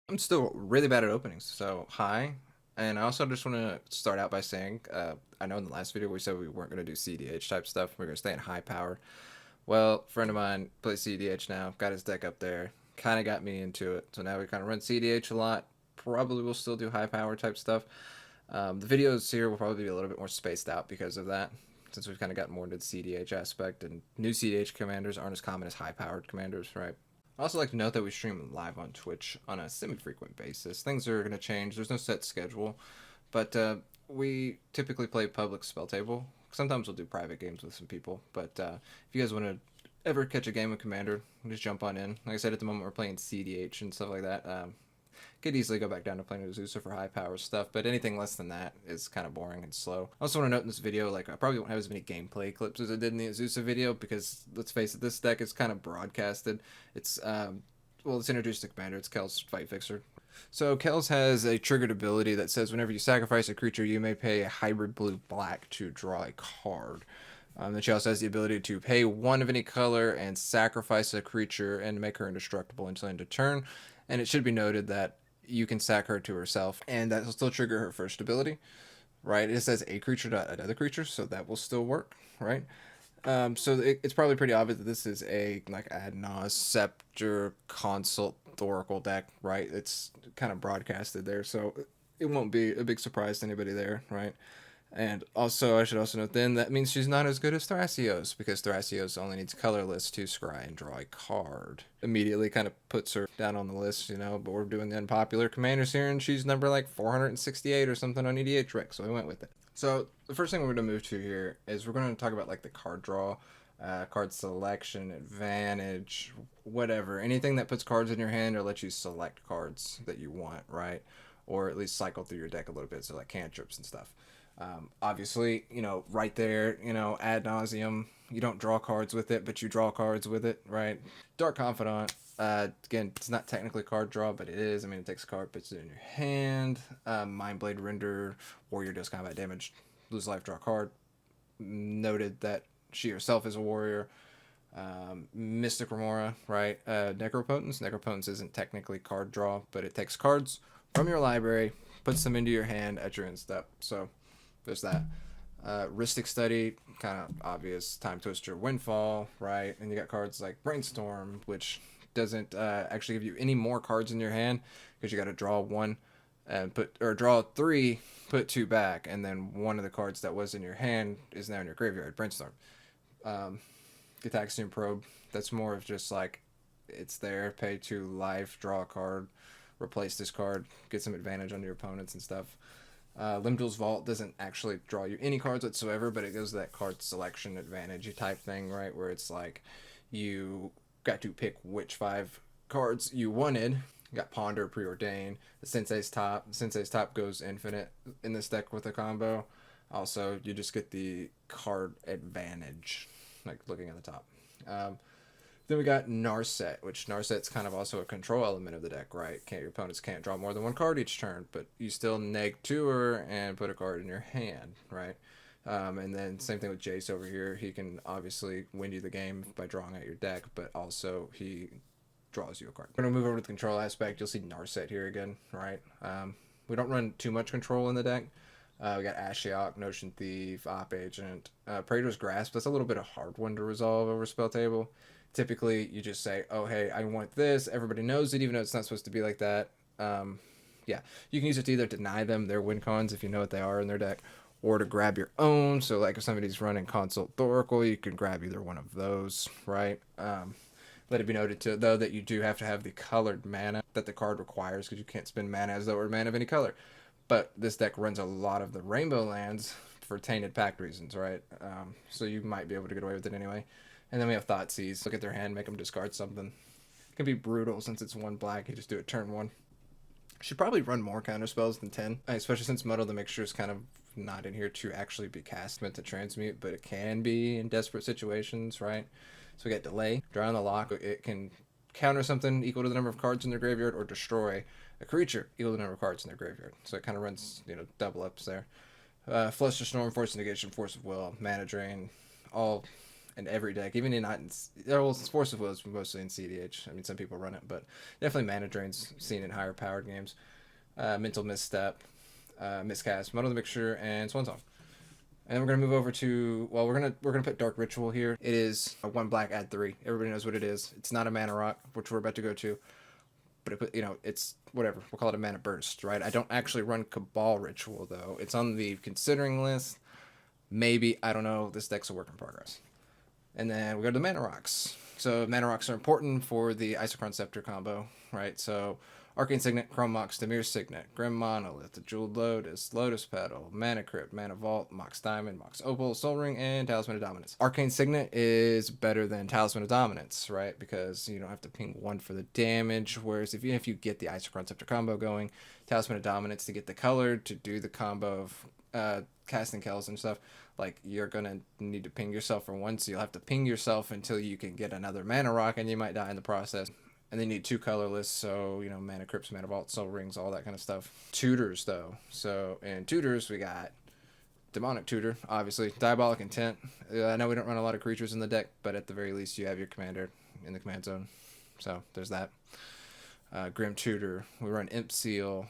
I'm still really bad at openings, so hi. And I also just want to start out by saying, I know in the last video we said we weren't going to do cEDH type stuff. We're going to stay in high power. Well, a friend of mine plays cEDH now, got his deck up there, kind of got me into it. So now we kind of run cEDH a lot. Probably will still do high power type stuff. The videos here will probably be a little bit more spaced out because of that, since we've kind of gotten more into the cEDH aspect, and new cEDH commanders aren't as common as high powered commanders, right? I also like to note that we stream live on Twitch on a semi-frequent basis. Things are going to change. There's no set schedule, but we typically play public spell table. Sometimes we'll do private games with some people, but if you guys want to ever catch a game of Commander, just jump on in. Like I said, at the moment we're playing cEDH and stuff like that. Could easily go back down to playing Azusa for high power stuff, but anything less than that is kind of boring and slow. I also want to note in this video, like, I probably won't have as many gameplay clips as I did in the Azusa video, because let's face it, this deck is kind of broadcasted. It's well, it's introduced to Commander. It's Kels Fight Fixer. So Kels has a triggered ability that says whenever you sacrifice a creature, you may pay a hybrid blue-black to draw a card. Then she also has the ability to pay one of any color and sacrifice a creature and make her indestructible until end of turn. And it should be noted that you can sack her to herself, and that will still trigger her first ability, right? It says a creature to another creature, so that will still work, right? It's probably pretty obvious that this is a like Adnos, Scepter, Consult, Thoracle deck, right? It's kind of broadcasted there, so it won't be a big surprise to anybody there, right? And also, I should also note then that means she's not as good as Thrasios, because Thrasios only needs colorless to scry and draw a card. Immediately kind of puts her down on the list, but we're doing the unpopular commanders here, and she's number like 468 or something on EDHrec, so we went with it. So the first thing we're going to move to here is we're going to talk about like the card draw, card selection, advantage, whatever. Anything that puts cards in your hand or lets you select cards that you want, right? Or at least cycle through your deck a little bit, so like cantrips and stuff. Obviously, right there, ad nauseum. You don't draw cards with it, but you draw cards with it, right? Dark Confidant. Again, it's not technically card draw, but it is. I mean, it takes a card, puts it in your hand. Mindblade Render. Warrior does combat damage. Lose life, draw a card. Noted that she herself is a warrior. Mystic Remora, right? Necropotence. Necropotence isn't technically card draw, but it takes cards from your library, puts them into your hand at your end step. So there's that. Rhystic Study, kind of obvious. Time Twister, Windfall, right? And you got cards like Brainstorm, which doesn't actually give you any more cards in your hand, because you got to draw one and draw three, put two back, and then one of the cards that was in your hand is now in your graveyard. Brainstorm. Gitaxian Probe, that's more of just like, it's there, pay 2 life, draw a card, replace this card, get some advantage on your opponents and stuff. Limdul's Vault doesn't actually draw you any cards whatsoever, but it goes to that card selection advantage type thing, right? Where it's like you got to pick which 5 cards you wanted. You got Ponder, Preordain, the Sensei's Top. The Sensei's Top goes infinite in this deck with a combo. Also, you just get the card advantage, like looking at the top. Then we got Narset, which Narset's kind of also a control element of the deck, right? Your opponents can't draw more than 1 card each turn, but you still neg 2 her and put a card in your hand, right? And then same thing with Jace over here. He can obviously win you the game by drawing out your deck, but also he draws you a card. We're going to move over to the control aspect. You'll see Narset here again, right? We don't run too much control in the deck. We got Ashiok, Notion Thief, Op Agent, Praetor's Grasp. That's a little bit of a hard one to resolve over spell table. Typically, you just say, oh, hey, I want this. Everybody knows it, even though it's not supposed to be like that. Yeah, you can use it to either deny them their win cons if you know what they are in their deck, or to grab your own. So, like if somebody's running Consult Thoracle, you can grab either one of those, right? Let it be noted, too, though, that you do have to have the colored mana that the card requires, because you can't spend mana as though it were mana of any color. But this deck runs a lot of the rainbow lands for Tainted Pact reasons, right? So you might be able to get away with it anyway. And then we have Thoughtseize. Look at their hand, make them discard something. It can be brutal since it's 1 black. You just do it turn 1. Should probably run more counterspells than 10, especially since Muddle the Mixture is kind of not in here to actually be cast, meant to transmute, but it can be in desperate situations, right? So we got Delay, Draw on the Lock. It can counter something equal to the number of cards in their graveyard, or destroy a creature equal to the number of cards in their graveyard. So it kind of runs, double ups there. Fluster Storm, Force Negation, Force of Will, Mana Drain, all in every deck, even in not in, well, Force of Will is mostly in cEDH. I mean, some people run it, but definitely Mana Drain's seen in higher powered games. Mental Misstep, Miscast, Muddle the Mixture, and Swan Song. And then we're gonna move over to, well, we're gonna put Dark Ritual here. It is a 1 black, add 3. Everybody knows what it is. It's not a mana rock, which we're about to go to, but it's whatever. We'll call it a mana burst, right? I don't actually run Cabal Ritual though. It's on the considering list. Maybe, I don't know. This deck's a work in progress. And then we go to the mana rocks. So mana rocks are important for the Isochron Scepter combo, right? So Arcane Signet, Chrome Mox, Dimir Signet, Grim Monolith, the Jeweled Lotus, Lotus Petal, Mana Crypt, Mana Vault, Mox Diamond, Mox Opal, Soul Ring, and Talisman of Dominance. Arcane Signet is better than Talisman of Dominance, right? Because you don't have to ping 1 for the damage, whereas if you get the Isochron Scepter combo going, Talisman of Dominance to get the color, to do the combo of casting Kels and stuff, like you're gonna need to ping yourself for 1, so you'll have to ping yourself until you can get another mana rock, and you might die in the process. And they need 2 colorless, so Mana Crypts, Mana Vault, Soul Rings, all that kind of stuff. Tutors though, so in Tutors we got Demonic Tutor, obviously, Diabolic Intent. I know we don't run a lot of creatures in the deck, but at the very least you have your commander in the command zone, so there's that. Grim Tutor, we run Imp Seal.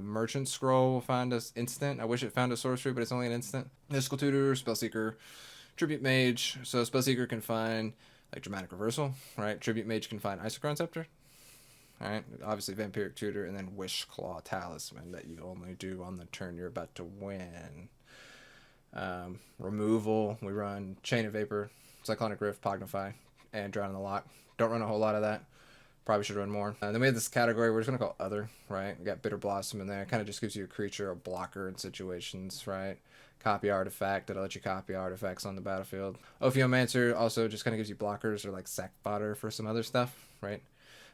Merchant Scroll will find us instant. I wish it found a sorcery, but it's only an instant. Mystical Tutor, Spellseeker, Tribute Mage. So Spellseeker can find like Dramatic Reversal, right? Tribute Mage can find Isochron Scepter. All right, obviously Vampiric Tutor, and then Wish Claw Talisman that you only do on the turn you're about to win. Removal, we run Chain of Vapor, Cyclonic Rift, Pognify, and Drown in the Lock. Don't run a whole lot of that. Probably should run more. Then we have this category we're just going to call Other, right? We got Bitter Blossom in there. It kind of just gives you a creature, a blocker in situations, right? Copy Artifact. That'll let you copy artifacts on the battlefield. Ophiomancer also just kind of gives you blockers or like sack fodder for some other stuff, right?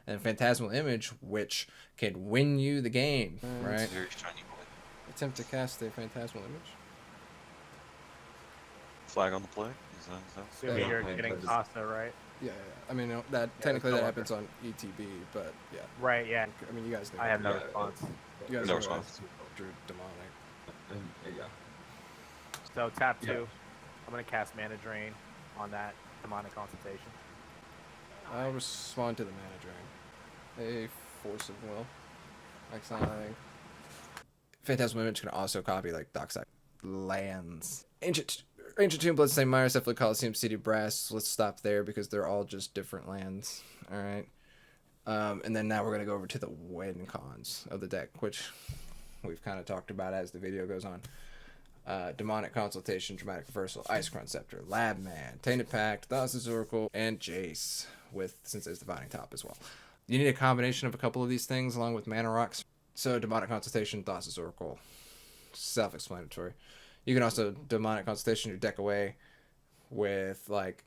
And Phantasmal Image, which can win you the game, right? It's a very shiny boy. Attempt to cast a Phantasmal Image. Flag on the play? Is that? Assuming you're getting Casa, right? Yeah. I mean, that technically that happens on ETB, but yeah. Right, yeah. I mean, you guys know. I have no response. You guys No know response. Drew Demonic. Yeah. So tap 2. Yeah. I'm going to cast Mana Drain on that Demonic Consultation. I'll respond to the Mana Drain. A Force of Will. Exiling. Phantasmal Image can also copy like Dockside lands. Ancient Tomb, Bloodstained Mire, Cephalid Coliseum, City Brass. Let's stop there because they're all just different lands. All right. And then now we're gonna go over to the win cons of the deck, which we've kind of talked about as the video goes on. Demonic Consultation, Dramatic Reversal, Isochron Scepter, Labman, Tainted Pact, Thassa's Oracle, and Jace with Sensei's Divining Top as well. You need a combination of a couple of these things along with mana rocks. So Demonic Consultation, Thassa's Oracle, self-explanatory. You can also Demonic Consultation your deck away with like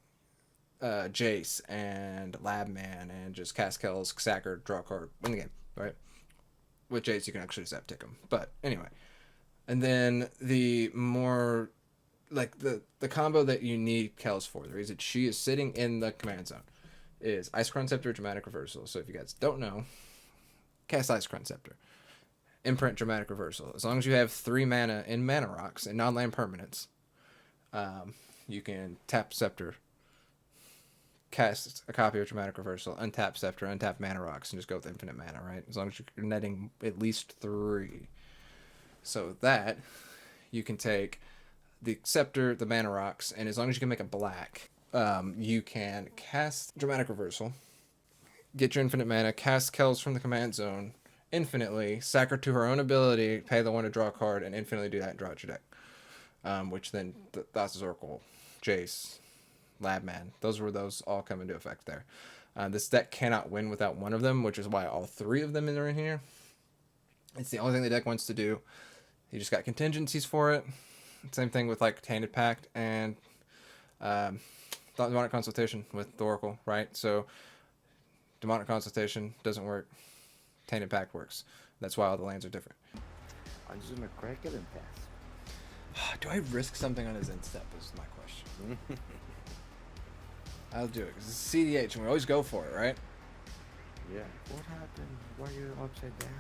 Jace and Labman and just cast Kels, sack her, draw a card, win the game, right? With Jace you can actually just tick him. But anyway. And then the more like the combo that you need Kels for, the reason she is sitting in the command zone is Isochron Scepter, Dramatic Reversal. So if you guys don't know, cast Isochron Scepter. Imprint, Dramatic Reversal. As long as you have 3 mana in mana rocks and non-land permanents, you can tap Scepter, cast a copy of Dramatic Reversal, untap Scepter, untap mana rocks, and just go with infinite mana, right? As long as you're netting at least 3. So that, you can take the Scepter, the mana rocks, and as long as you can make a black, you can cast Dramatic Reversal, get your infinite mana, cast Kels from the command zone, infinitely, sack her to her own ability, pay the 1 to draw a card, and infinitely do that and draw out your deck. Which then, Thassa's Oracle, Jace, Labman, those all come into effect there. This deck cannot win without one of them, which is why all 3 of them are in here. It's the only thing the deck wants to do. You just got contingencies for it. Same thing with like Tainted Pact and Demonic Consultation with the Oracle, right? So Demonic Consultation doesn't work. Tainted Pact works. That's why all the lands are different. I'm just gonna crack it and pass. Do I risk something on his instep is my question. I'll do it because it's cEDH and we always go for it, right? Yeah. What happened? Why are you upside down?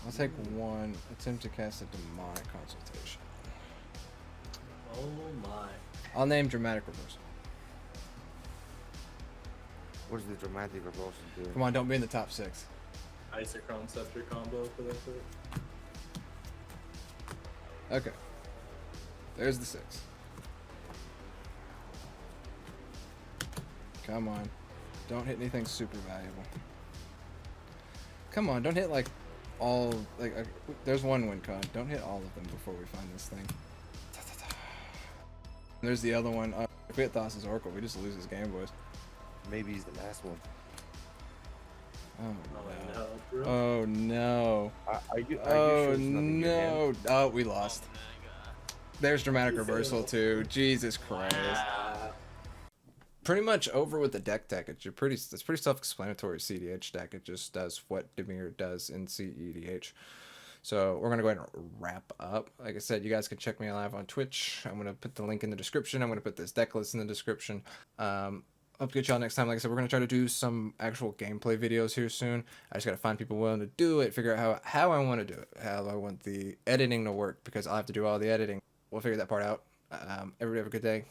I'll take 1, attempt to cast a Demonic Consultation. Oh my. I'll name Dramatic Reversal. What's the dramatic revulsion doing? Come on, don't be in the top 6. Isochron Scepter combo for that shit. Okay. There's the 6. Come on. Don't hit anything super valuable. Come on, don't hit like all there's one win con. Don't hit all of them before we find this thing. There's the other one. If we hit Thassa's Oracle, we just lose this game, boys. Maybe he's the last one. Oh Oh no. no, bro. Oh no. Are you Oh sure it's not in your hand? no. Oh, we lost. There's dramatic reversal too. Jesus Christ. Pretty much over with the deck tech. It's pretty self-explanatory cEDH deck. It just does what Dimir does in cEDH. So we're gonna go ahead and wrap up. Like I said, you guys can check me live on Twitch. I'm gonna put the link in the description. I'm gonna put this deck list in the description. Hope to get y'all next time. Like I said, we're gonna try to do some actual gameplay videos here soon. I just gotta find people willing to do it, figure out how I want to do it, how I want the editing to work, because I'll have to do all the editing. We'll figure that part out. Everybody have a good day.